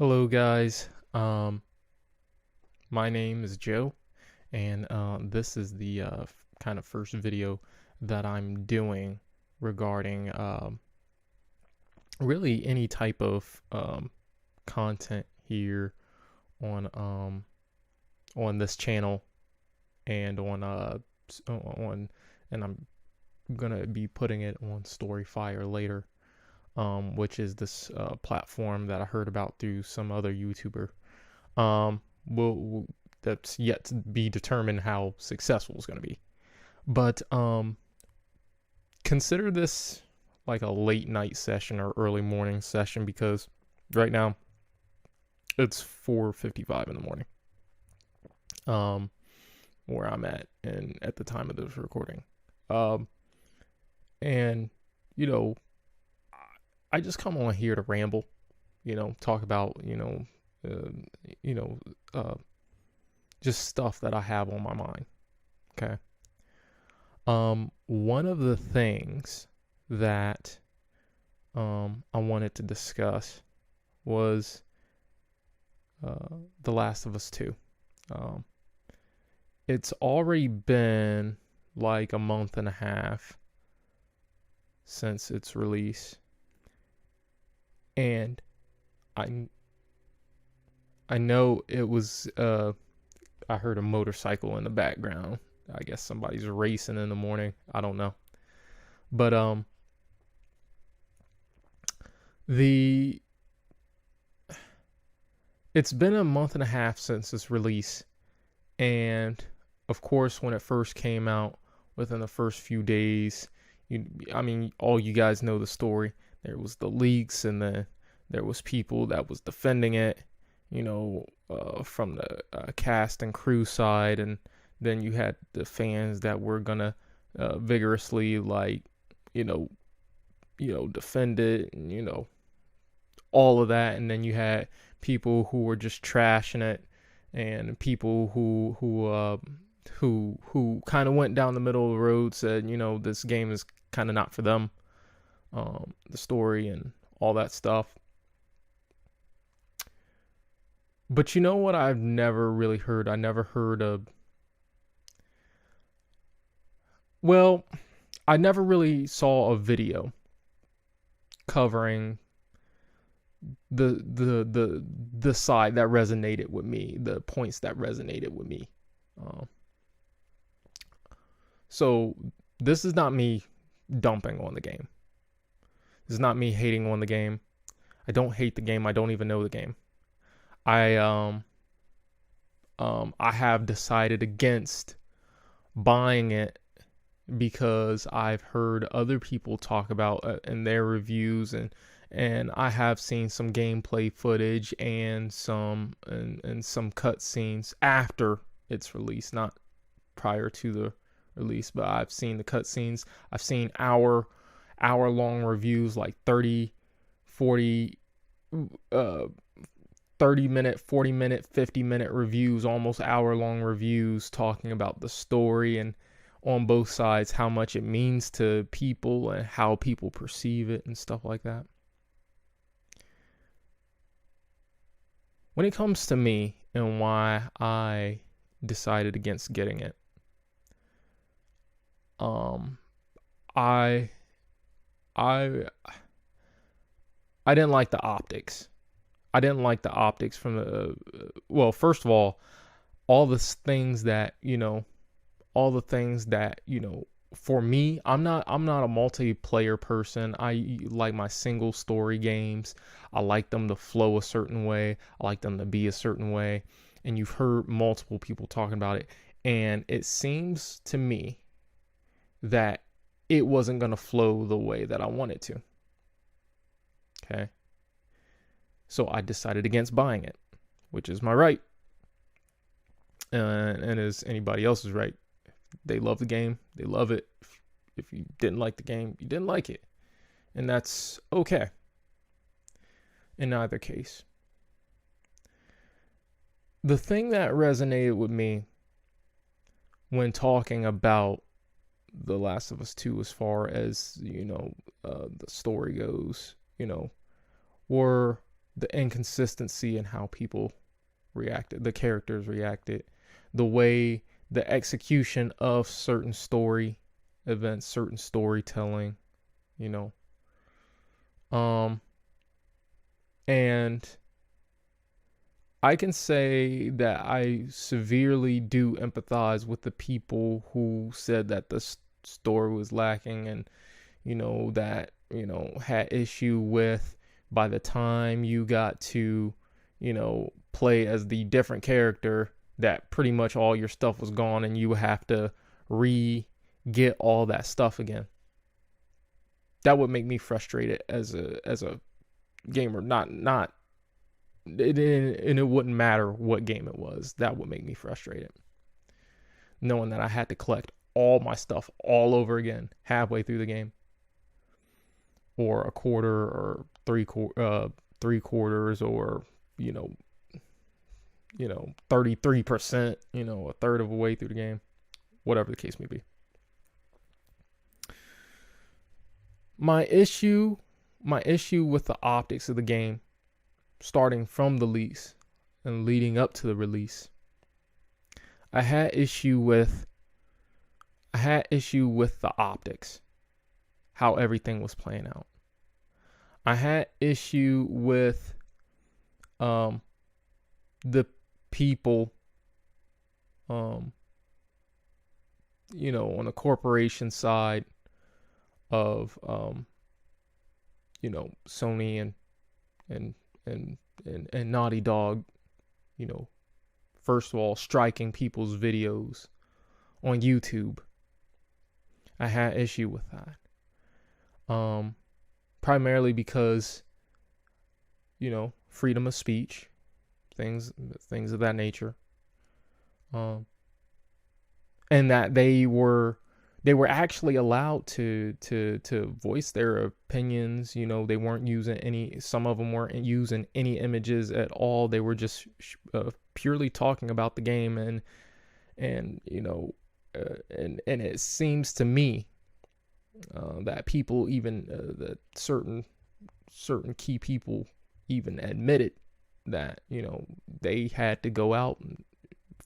Hello, guys. My name is Joe, and this is the kind of first video that I'm doing regarding really any type of content here on this channel and on and I'm gonna be putting it on Storyfire later, which is this platform that I heard about through some other YouTuber. Um, will That's yet to be determined how successful it's going to be. But consider this like a late night session or early morning session because right now it's 4:55 in the morning. Where I'm at and at the time of this recording. Um, and you know, I just come on here to ramble. Talk about uh, you know, uh, just stuff that I have on my mind. Okay. One of the things that I wanted to discuss was The Last of Us 2. Um, it's already been like a month and a half since its release, and I I know it was I heard a motorcycle in the background. I guess somebody's racing in the morning. I don't know. But the it's been a month and a half since its release, and of course when it first came out, within the first few days, all you guys know the story. There was the leaks, and then there was people that was defending it, from the cast and crew side, and then you had the fans that were gonna vigorously, like, defend it, and all of that, and then you had people who were just trashing it, and people who kind of went down the middle of the road, said, this game is kind of not for them, the story and all that stuff. But you know what I've never really heard? I never heard of. Well, I never really saw a video covering the side that resonated with me, the points that resonated with me. So this is not me dumping on the game. This is not me hating on the game. I don't hate the game. I don't even know the game. I have decided against buying it because I've heard other people talk about it in their reviews, and I have seen some gameplay footage and some cutscenes after its release, not prior to the release, but I've seen the cutscenes. I've seen hour long reviews, like 30, 40 30-minute, 40-minute, 50-minute reviews, almost hour-long reviews talking about the story and on both sides how much it means to people and how people perceive it and stuff like that. When it comes to me and why I decided against getting it, I didn't like the optics. I didn't like the optics from the well, first of all the things that, for me, I'm not a multiplayer person. I like my single story games. I like them to flow a certain way. I like them to be a certain way. And you've heard multiple people talking about it, and it seems to me that it wasn't going to flow the way that I wanted to. Okay? So I decided against buying it, which is my right. And as anybody else's right. They love the game. They love it. If you didn't like the game, you didn't like it. And that's okay. In either case. The thing that resonated with me when talking about The Last of Us 2, as far as, the story goes, were the inconsistency in how people reacted, the characters reacted, the way the execution of certain story events, certain storytelling, you know. And I can say that I severely do empathize with the people who said that the story was lacking, and that had issue with, by the time you got to play as the different character, that pretty much all your stuff was gone and you have to get all that stuff again. That would make me frustrated as a gamer. And it wouldn't matter what game it was. That would make me frustrated, knowing that I had to collect all my stuff all over again halfway through the game, or a quarter, or three quarters, or 33%, a third of the way through the game, whatever the case may be. My issue with the optics of the game, starting from the release and leading up to the release, I had issue with the optics, how everything was playing out. I had issue with the people on the corporation side of Sony and Naughty Dog, first of all, striking people's videos on YouTube. I had issue with that. Primarily because, freedom of speech, things of that nature. And that they were actually allowed to voice their opinions. They weren't using some of them weren't using any images at all. They were just purely talking about the game, and it seems to me that people, even that certain key people, even admitted that they had to go out and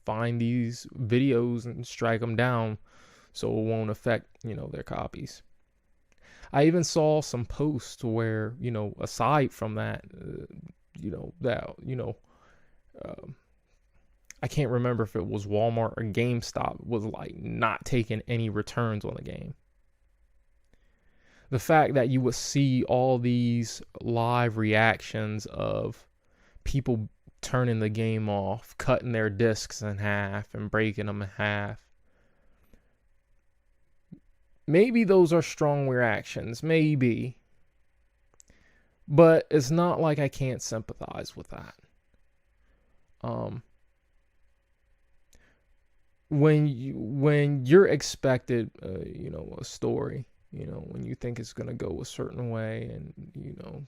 find these videos and strike them down so it won't affect their copies. I even saw some posts where aside from that, I can't remember if it was Walmart or GameStop was like not taking any returns on the game. The fact that you would see all these live reactions of people turning the game off, cutting their discs in half and breaking them in half. Maybe those are strong reactions, maybe. But it's not like I can't sympathize with that. When you're expected, a story, when you think it's going to go a certain way, and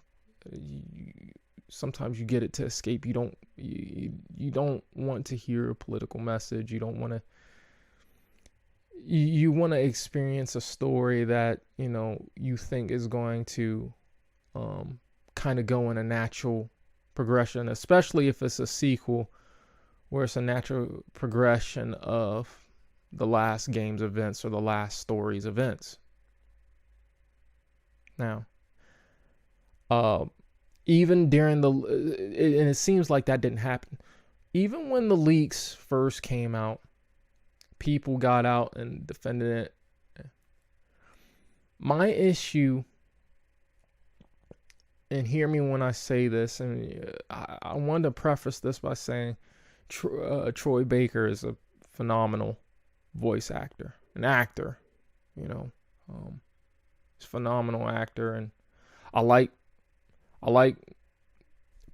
sometimes you get it to escape. You don't want to hear a political message. You don't want to. You want to experience a story that you think is going to kind of go in a natural progression, especially if it's a sequel, where it's a natural progression of the last game's events or the last story's events. Now, even during and it seems like that didn't happen. Even when the leaks first came out, people got out and defended it. My issue, and hear me when I say this, and I wanted to preface this by saying Troy Baker is a phenomenal voice actor, an actor, he's a phenomenal actor, and I like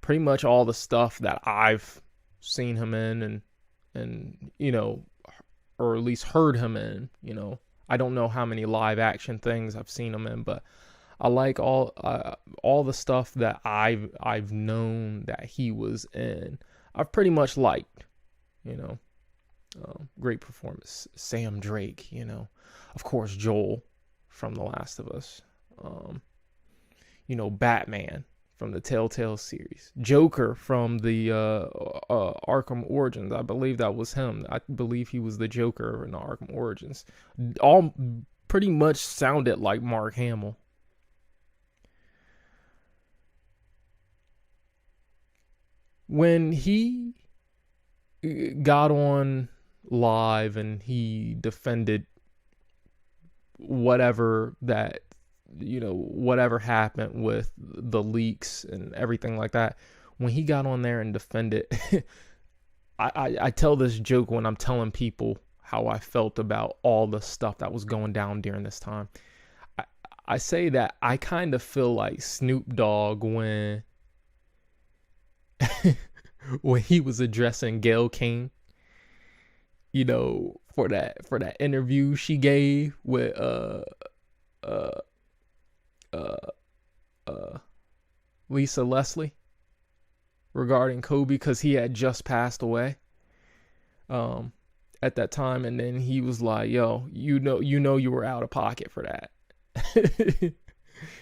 pretty much all the stuff that I've seen him in, and or at least heard him in. I don't know how many live action things I've seen him in, but I like all the stuff that I've known that he was in. I've pretty much liked, great performance. Sam Drake, of course Joel from The Last of Us, Batman, from the Telltale series. Joker from the Arkham Origins. I believe that was him. I believe he was the Joker in the Arkham Origins. All pretty much sounded like Mark Hamill. When he got on live and he defended whatever that, whatever happened with the leaks and everything like that, when he got on there and defended, I tell this joke when I'm telling people how I felt about all the stuff that was going down during this time. I say that I kind of feel like Snoop Dogg when when he was addressing Gayle King, for that interview she gave with Lisa Leslie regarding Kobe, because he had just passed away at that time, and then he was like, "Yo, you know you were out of pocket for that."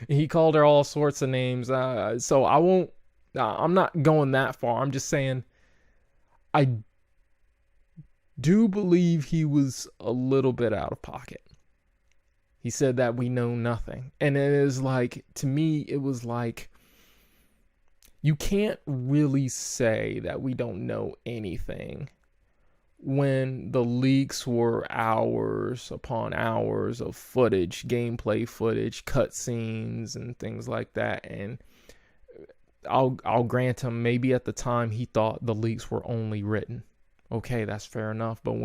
He called her all sorts of names. So I won't. I'm not going that far. I'm just saying I do believe he was a little bit out of pocket. He said that we know nothing. And it is like, to me, it was like, you can't really say that we don't know anything when the leaks were hours upon hours of footage, gameplay footage, cutscenes, and things like that. And I'll grant him, maybe at the time he thought the leaks were only written. Okay, that's fair enough. But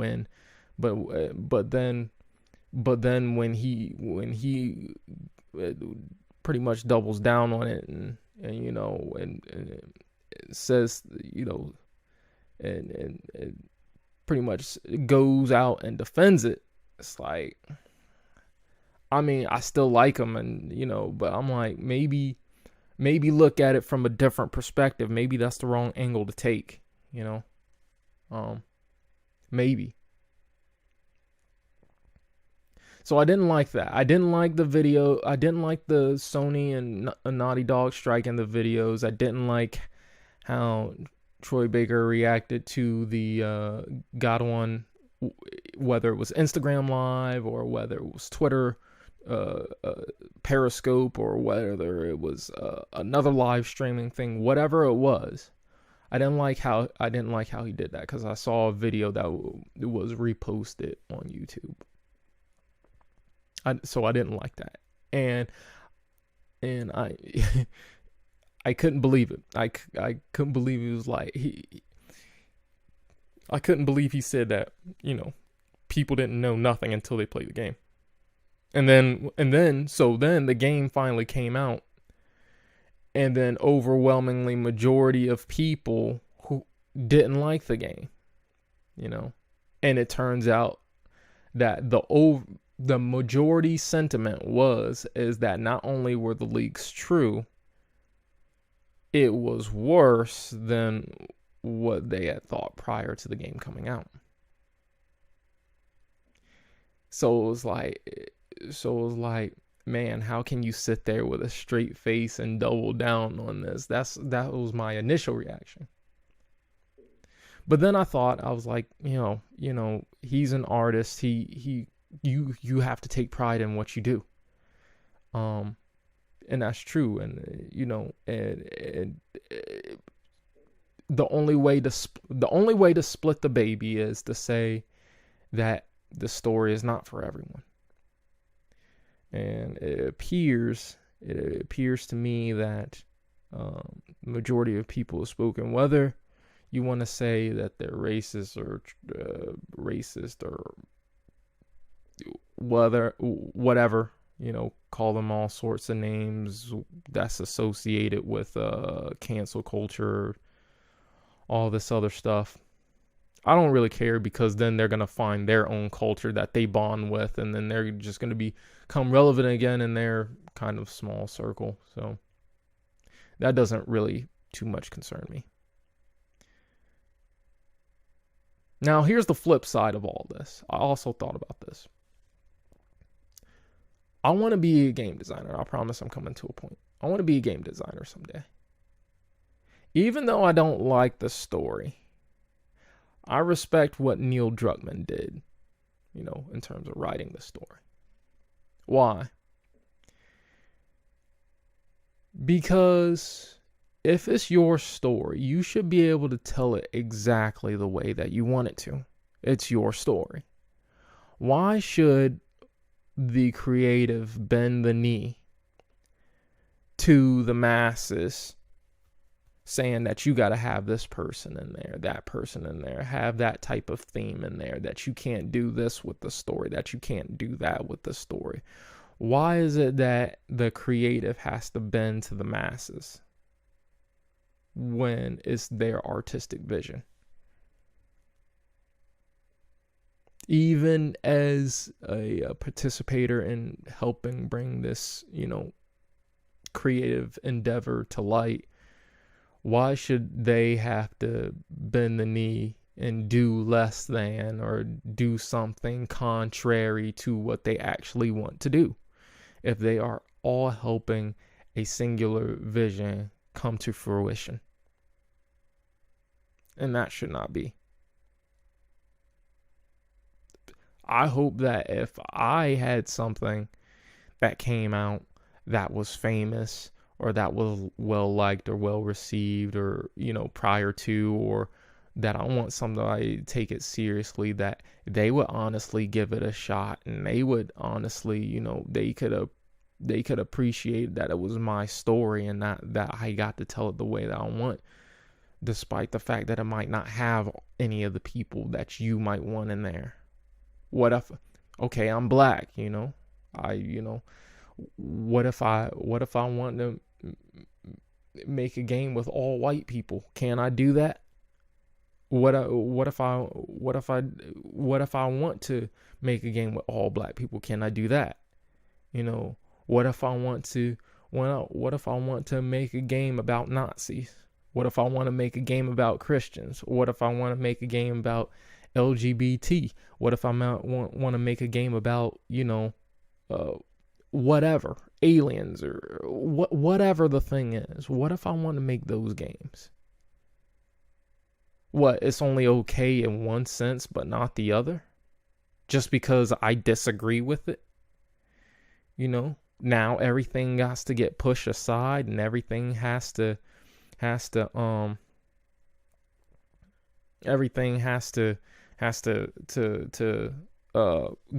then when he pretty much doubles down on it and says, and pretty much goes out and defends it, it's like, I mean, I still like him, and but I'm like, maybe look at it from a different perspective. Maybe that's the wrong angle to take, maybe. So I didn't like that. I didn't like the video. I didn't like the Sony and Naughty Dog strike in the videos. I didn't like how Troy Baker reacted to the got on, whether it was Instagram Live or whether it was Twitter, Periscope, or whether it was another live streaming thing, whatever it was. I didn't like how he did that, because I saw a video that was reposted on YouTube. So I didn't like that, and I I couldn't believe it. I couldn't believe he was like I couldn't believe he said that people didn't know nothing until they played the game, and then the game finally came out, and then overwhelmingly majority of people who didn't like the game, and it turns out that the majority sentiment is that not only were the leaks true, it was worse than what they had thought prior to the game coming out. So it was like, man, how can you sit there with a straight face and double down on this? That was my initial reaction. But then I was like, he's an artist. You have to take pride in what you do. And that's true. And the only way to split the baby is to say that the story is not for everyone. And it appears to me that the majority of people have spoken, whether you want to say that they're racist or whatever, call them all sorts of names that's associated with cancel culture, all this other stuff. I don't really care, because then they're going to find their own culture that they bond with, and then they're just going to become relevant again in their kind of small circle. So that doesn't really too much concern me. Now, here's the flip side of all this. I also thought about this. I want to be a game designer. I promise I'm coming to a point. I want to be a game designer someday. Even though I don't like the story, I respect what Neil Druckmann did, in terms of writing the story. Why? Because if it's your story, you should be able to tell it exactly the way that you want it to. It's your story. Why should the creative bend the knee to the masses, saying that you got to have this person in there, that person in there, have that type of theme in there, that you can't do this with the story, that you can't do that with the story? Why is it that the creative has to bend to the masses when it's their artistic vision? Even as a participator in helping bring this, creative endeavor to light, why should they have to bend the knee and do less than or do something contrary to what they actually want to do if they are all helping a singular vision come to fruition? And that should not be. I hope that if I had something that came out that was famous or that was well liked or well received or, prior to, or that I want something I take it seriously, that they would honestly give it a shot and they would honestly, they could appreciate that it was my story and that I got to tell it the way that I want, despite the fact that it might not have any of the people that you might want in there. What if, okay, I'm black, what if I want to make a game with all white people? Can I do that? What if I want to make a game with all black people? Can I do that? What if I want to make a game about Nazis? What if I want to make a game about Christians? What if I want to make a game about LGBT? What if I want to make a game about, whatever, aliens or whatever the thing is? What if I want to make those games? What, it's only okay in one sense but not the other? Just because I disagree with it? Now everything has to get pushed aside and everything has to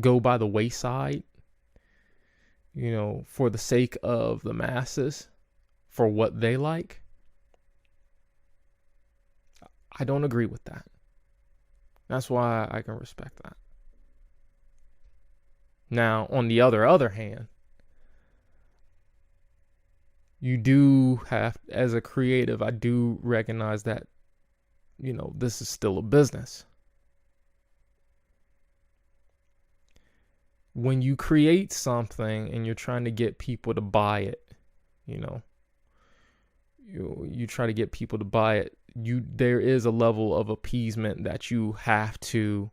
go by the wayside, for the sake of the masses, for what they like. I don't agree with that. That's why I can respect that. Now, on the other hand, you do have, as a creative, I do recognize that, this is still a business. When you create something and you're trying to get people to buy it, you try to get people to buy it, there is a level of appeasement that you have to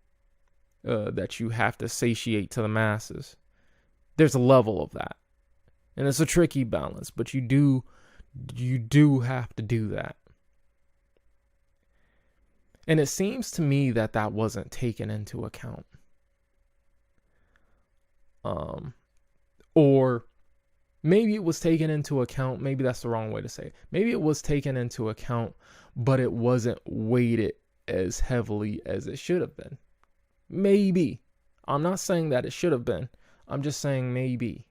satiate to the masses. There's a level of that. And it's a tricky balance, but you do have to do that. And it seems to me that wasn't taken into account. Or maybe it was taken into account. Maybe that's the wrong way to say it. Maybe it was taken into account, but it wasn't weighted as heavily as it should have been. Maybe. I'm not saying that it should have been. I'm just saying maybe.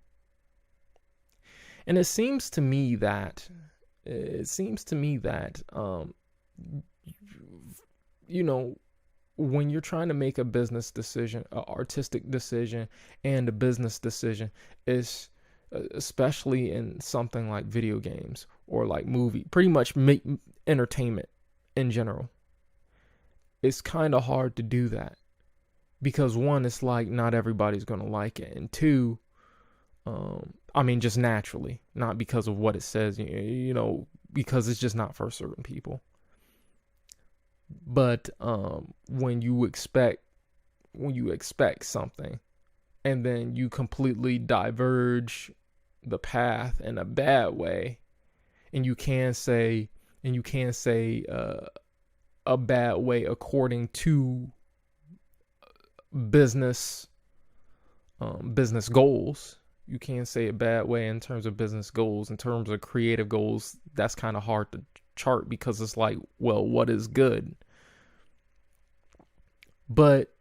And it seems to me that when you're trying to make a business decision, an artistic decision and a business decision, is especially in something like video games or like movie, pretty much entertainment in general, it's kind of hard to do that. Because one, it's like not everybody's going to like it. And two, just naturally, not because of what it says, because it's just not for certain people. But when you expect something and then you completely diverge the path in a bad way, and you can say, and you can't say a bad way according to business business goals. You can't say a bad way in terms of business goals. In terms of creative goals, that's kind of hard to chart, because it's like, well, what is good? But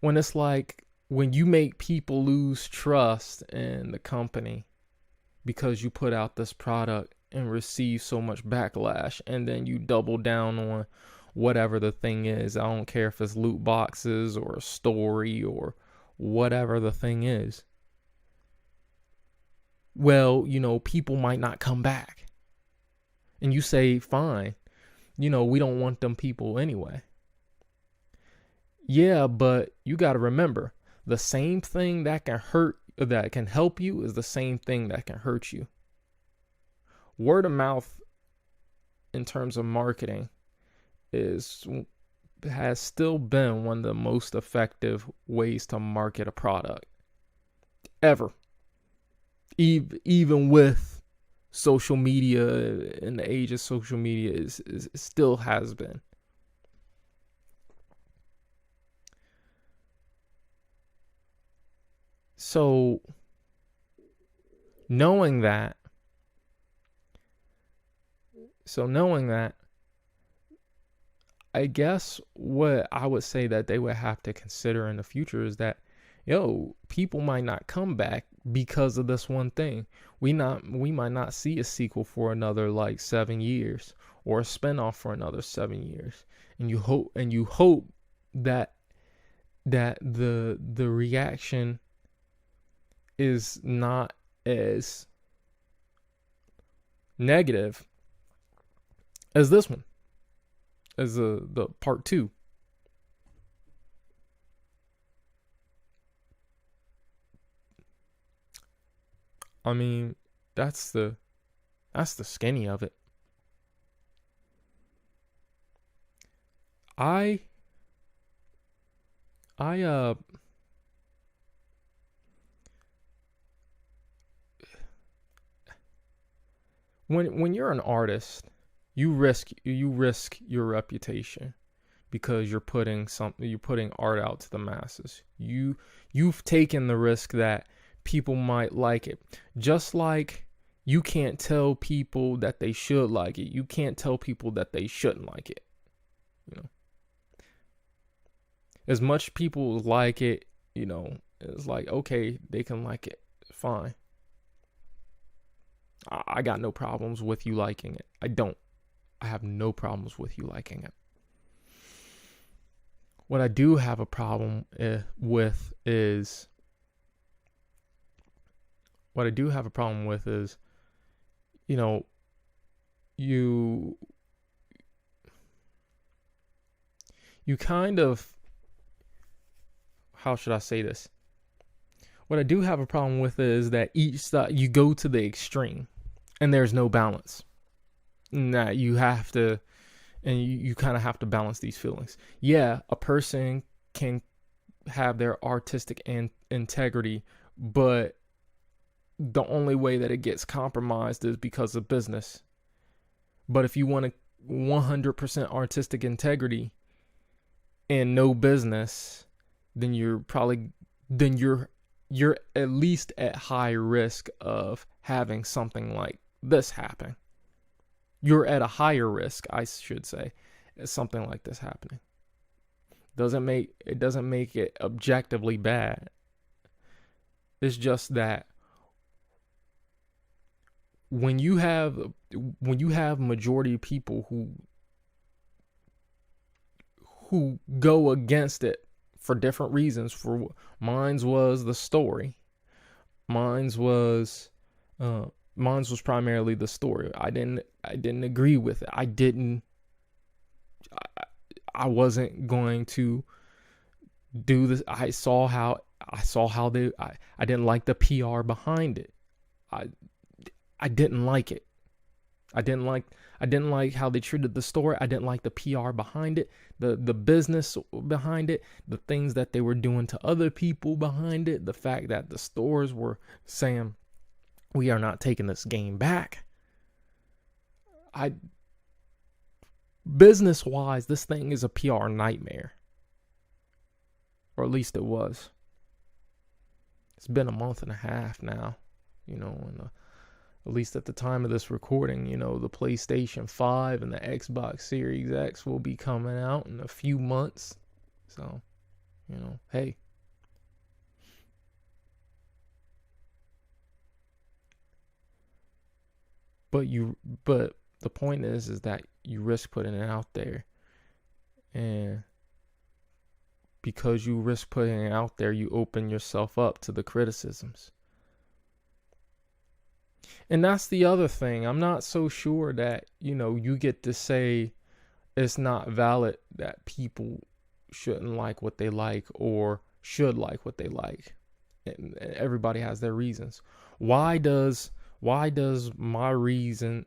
when it's like, when you make people lose trust in the company because you put out this product and receive so much backlash, and then you double down on whatever the thing is. I don't care if it's loot boxes or a story or whatever the thing is. Well, people might not come back. And you say, fine, we don't want them people anyway. Yeah, but you got to remember, the same thing that can help you is the same thing that can hurt you. Word of mouth in terms of marketing has still been one of the most effective ways to market a product ever. Even with social media, in the age of social media, is still has been. So knowing that, I guess what I would say that they would have to consider in the future is that, people might not come back because of this one thing. We might not see a sequel for another 7 years, or a spinoff for another 7 years. And you hope that the reaction is not as negative as this one, as the part 2. I mean, that's the skinny of it. I when you're an artist, you risk your reputation, because you're putting art out to the masses. You've taken the risk that people might like it. Just like you can't tell people that they should like it, you can't tell people that they shouldn't like it. As much people like it, it's like, okay, they can like it, fine. I got no problems with you liking it. I have no problems with you liking it. What I do have a problem with is you kind of, how should I say this? What I do have a problem with is that each side, you go to the extreme and there's no balance. And that you have to, and you kind of have to balance these feelings. Yeah, a person can have their artistic integrity, but the only way that it gets compromised is because of business. But if you want a 100% artistic integrity and no business, then you're at least at high risk of having something like this happen. You're at a higher risk, I should say, as something like this happening. It doesn't make it objectively bad. It's just that when you have majority of people who go against it for different reasons. For mine's was the story. Mine's was primarily the story. I didn't agree with it. I wasn't going to do this. I saw how I didn't like the PR behind it. I didn't like it. I didn't like how they treated the story. I didn't like the PR behind it, the business behind it, the things that they were doing to other people behind it, the fact that the stores were saying, we are not taking this game back. I business wise, this thing is a PR nightmare, or at least it was. It's been a month and a half now, and at least at the time of this recording, the PlayStation 5 and the Xbox Series X will be coming out in a few months. So, hey. But the point is that you risk putting it out there. And because you risk putting it out there, you open yourself up to the criticisms. And that's the other thing. I'm not so sure that, you get to say it's not valid that people shouldn't like what they like or should like what they like. And everybody has their reasons. Why does my reasoning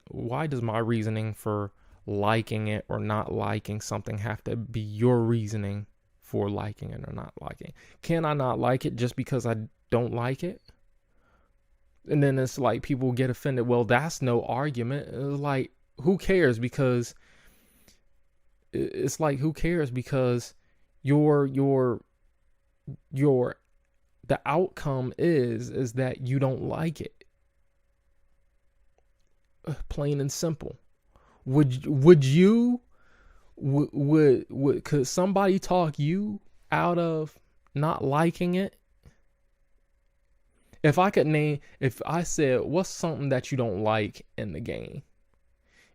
for liking it or not liking something have to be your reasoning for liking it or not liking it? Can I not like it just because I don't like it? And then it's like people get offended. Well, that's no argument. It's like, who cares? Because it's like, who cares? Because the outcome is that you don't like it. Plain and simple. Could somebody talk you out of not liking it? If I said, what's something that you don't like in the game,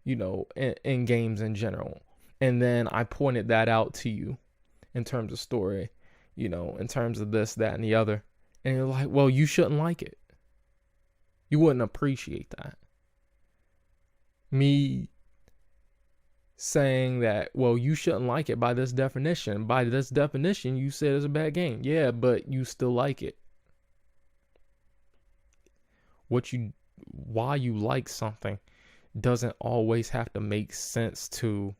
in games in general, and then I pointed that out to you in terms of story, in terms of this, that, and the other, and you're like, well, you shouldn't like it. You wouldn't appreciate that. Me saying that, well, you shouldn't like it by this definition. By this definition, you said it's a bad game. Yeah, but you still like it. Why you like something doesn't always have to make sense to,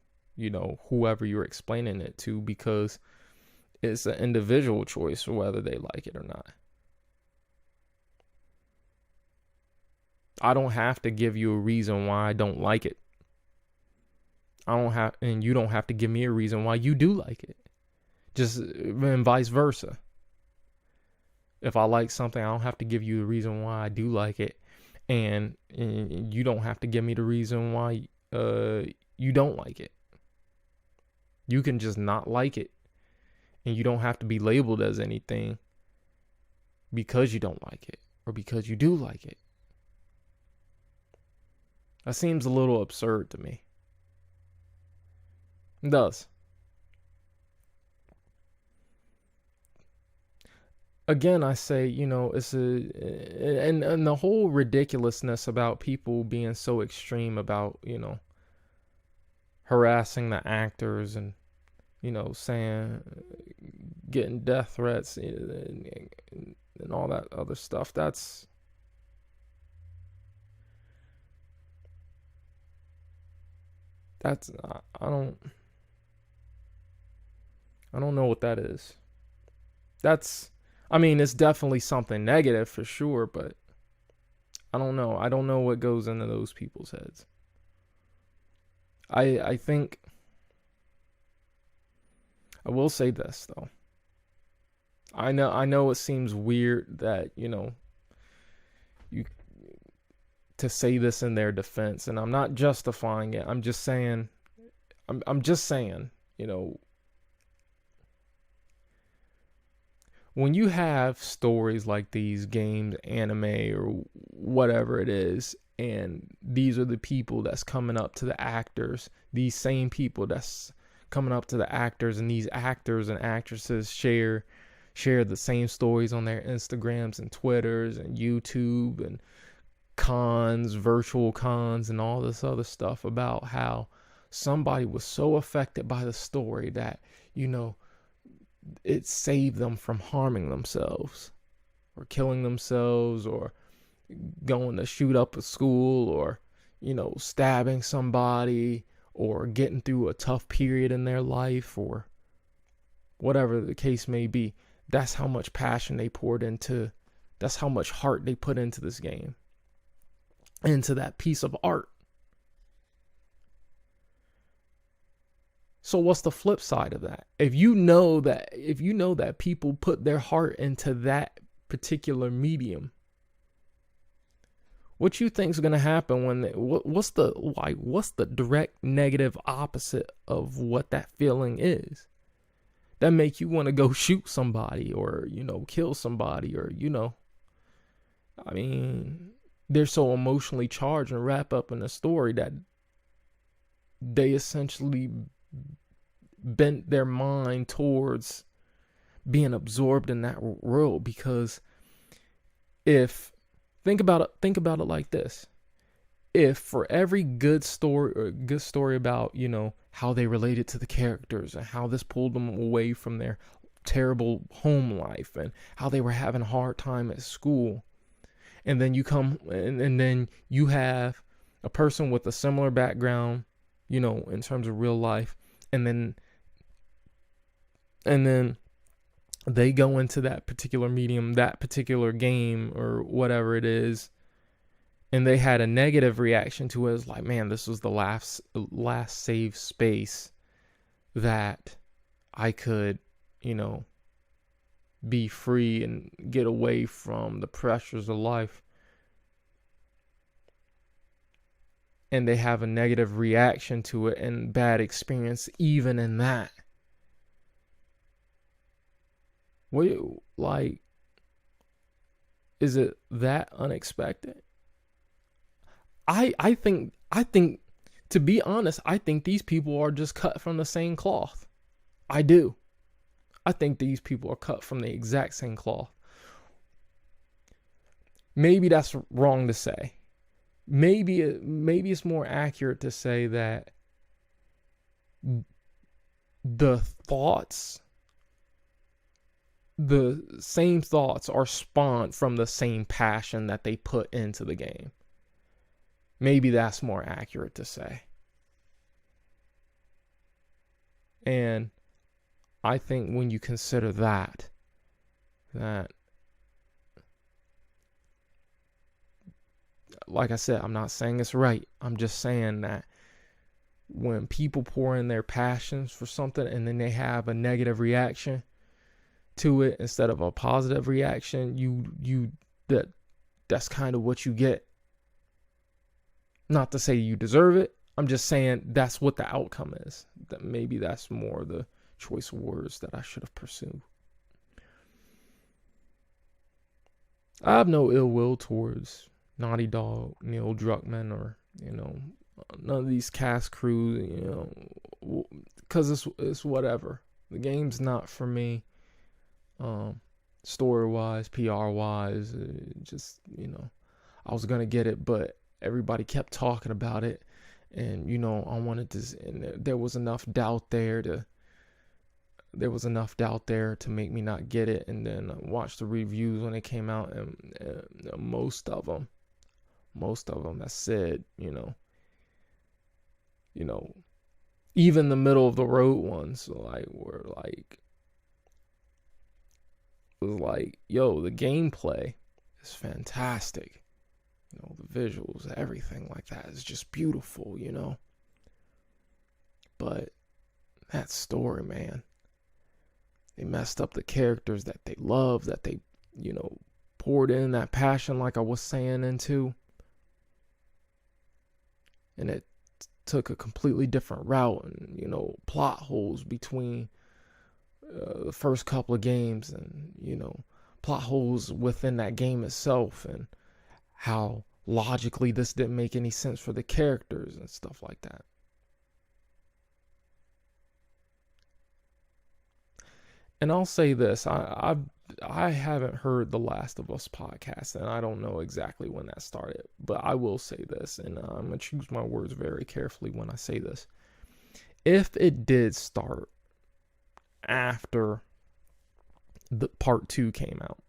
whoever you're explaining it to, because it's an individual choice whether they like it or not. I don't have to give you a reason why I don't like it. And you don't have to give me a reason why you do like it. Just, and vice versa. If I like something, I don't have to give you a reason why I do like it. And you don't have to give me the reason why you don't like it. You can just not like it. And you don't have to be labeled as anything because you don't like it or because you do like it. That seems a little absurd to me. It does. Again, I say, it's and the whole ridiculousness about people being so extreme about, harassing the actors and, saying, getting death threats and all that other stuff. That's I don't know what that is. It's definitely something negative for sure, but I don't know. I don't know what goes into those people's heads. I think I will say this though. I know it seems weird that, you to say this in their defense, and I'm not justifying it. I'm just saying when you have stories like these, games, anime, or whatever it is, and these are the people that's coming up to the actors, these same people that's coming up to the actors, and these actors and actresses share the same stories on their Instagrams and Twitters and YouTube and cons, virtual cons, and all this other stuff about how somebody was so affected by the story that, it saved them from harming themselves or killing themselves or going to shoot up a school or, stabbing somebody or getting through a tough period in their life or whatever the case may be. That's how much passion they poured into. That's how much heart they put into this game, into that piece of art. So what's the flip side of that? If you know that people put their heart into that particular medium, what you think is going to happen when what's the direct negative opposite of what that feeling is? That make you want to go shoot somebody or, kill somebody or, I mean, they're so emotionally charged and wrapped up in a story that they essentially bent their mind towards being absorbed in that world. Because think about it like this. If for every good story about, how they related to the characters and how this pulled them away from their terrible home life and how they were having a hard time at school, and then you come and then you have a person with a similar background, in terms of real life, and then they go into that particular medium, that particular game or whatever it is, and they had a negative reaction to it. It's like, man, this was the last safe space that I could, be free and get away from the pressures of life. And they have a negative reaction to it and bad experience even in that. Is it that unexpected? I think, to be honest, I think these people are just cut from the same cloth. I do. I think these people are cut from the exact same cloth. Maybe that's wrong to say. Maybe it's more accurate to say that the same thoughts are spawned from the same passion that they put into the game. Maybe that's more accurate to say. And I think when you consider that like I said, I'm not saying it's right. I'm just saying that when people pour in their passions for something and then they have a negative reaction to it instead of a positive reaction, that's kind of what you get. Not to say you deserve it. I'm just saying that's what the outcome is. That maybe that's more the choice of words that I should have pursued. I have no ill will towards Naughty Dog, Neil Druckmann, or none of these cast crews, because it's whatever. The game's not for me. Story wise, PR wise, just I was gonna get it, but everybody kept talking about it, and I wanted to, and there was enough doubt there to make me not get it. And then I watched the reviews when it came out, and most of them that said, even the middle of the road ones was like, yo, the gameplay is fantastic. The visuals, everything like that is just beautiful, But that story, man, they messed up the characters that they love, that they, poured in that passion, like I was saying, into. And it took a completely different route, and, plot holes between the first couple of games, and, plot holes within that game itself, and how logically this didn't make any sense for the characters and stuff like that. And I'll say this, I haven't heard the Last of Us podcast, and I don't know exactly when that started, but I will say this, and I'm going to choose my words very carefully when I say this. If it did start after the part 2 came out,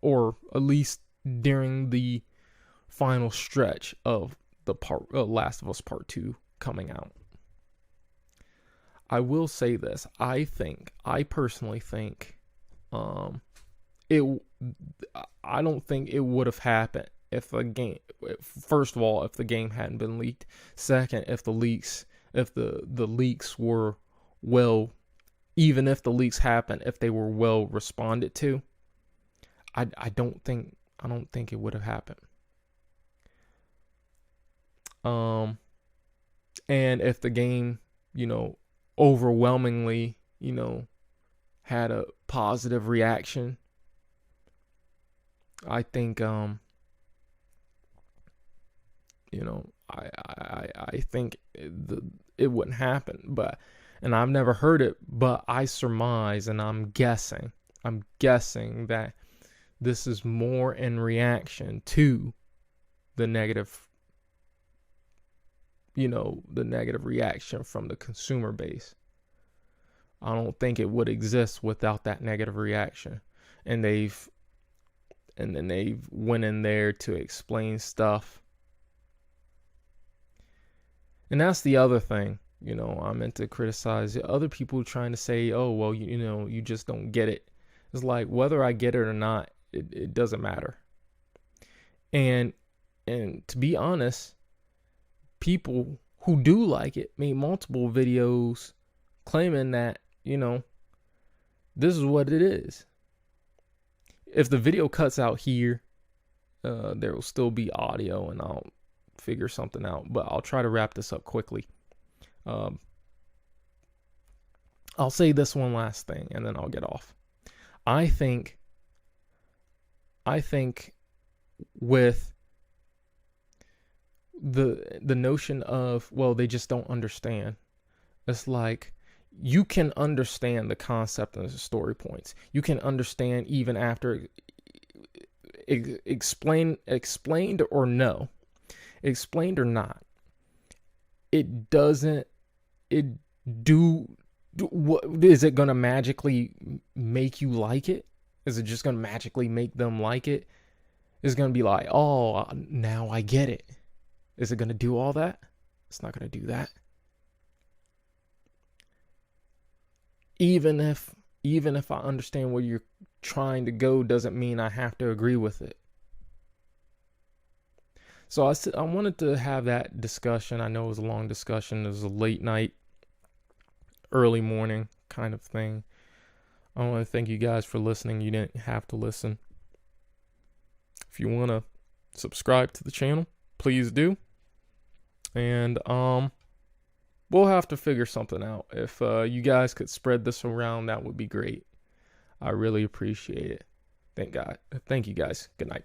or at least during the final stretch of the Last of Us Part 2 coming out, I will say this. I personally think, I don't think it would have happened if the game, first of all, if the game hadn't been leaked. Second, if the leaks if the leaks were well, even if the leaks happened, if they were well responded to, I don't think it would have happened. And if the game, overwhelmingly, had a positive reaction, I think, I think it wouldn't happen. And I've never heard it, but I surmise, and I'm guessing that this is more in reaction to the negative, the negative reaction from the consumer base. I don't think it would exist without that negative reaction. And then they've went in there to explain stuff. And that's the other thing, I meant to criticize other people trying to say, oh, well, you just don't get it. It's like, whether I get it or not, it doesn't matter. And to be honest, people who do like it made multiple videos claiming that, this is what it is. If the video cuts out here, there will still be audio, and I'll figure something out. But I'll try to wrap this up quickly. I'll say this one last thing, and then I'll get off. I think with the notion of, well, they just don't understand. It's like, you can understand the concept and the story points. You can understand even after explained or not. It doesn't. What is it gonna magically make you like it? Is it just gonna magically make them like it? It's gonna be like, oh, now I get it. Is it gonna do all that? It's not gonna do that. Even if I understand where you're trying to go, doesn't mean I have to agree with it. So I wanted to have that discussion. I know it was a long discussion. It was a late night, early morning kind of thing. I want to thank you guys for listening. You didn't have to listen. If you want to subscribe to the channel, please do. And we'll have to figure something out. If you guys could spread this around, that would be great. I really appreciate it. Thank you guys. Good night.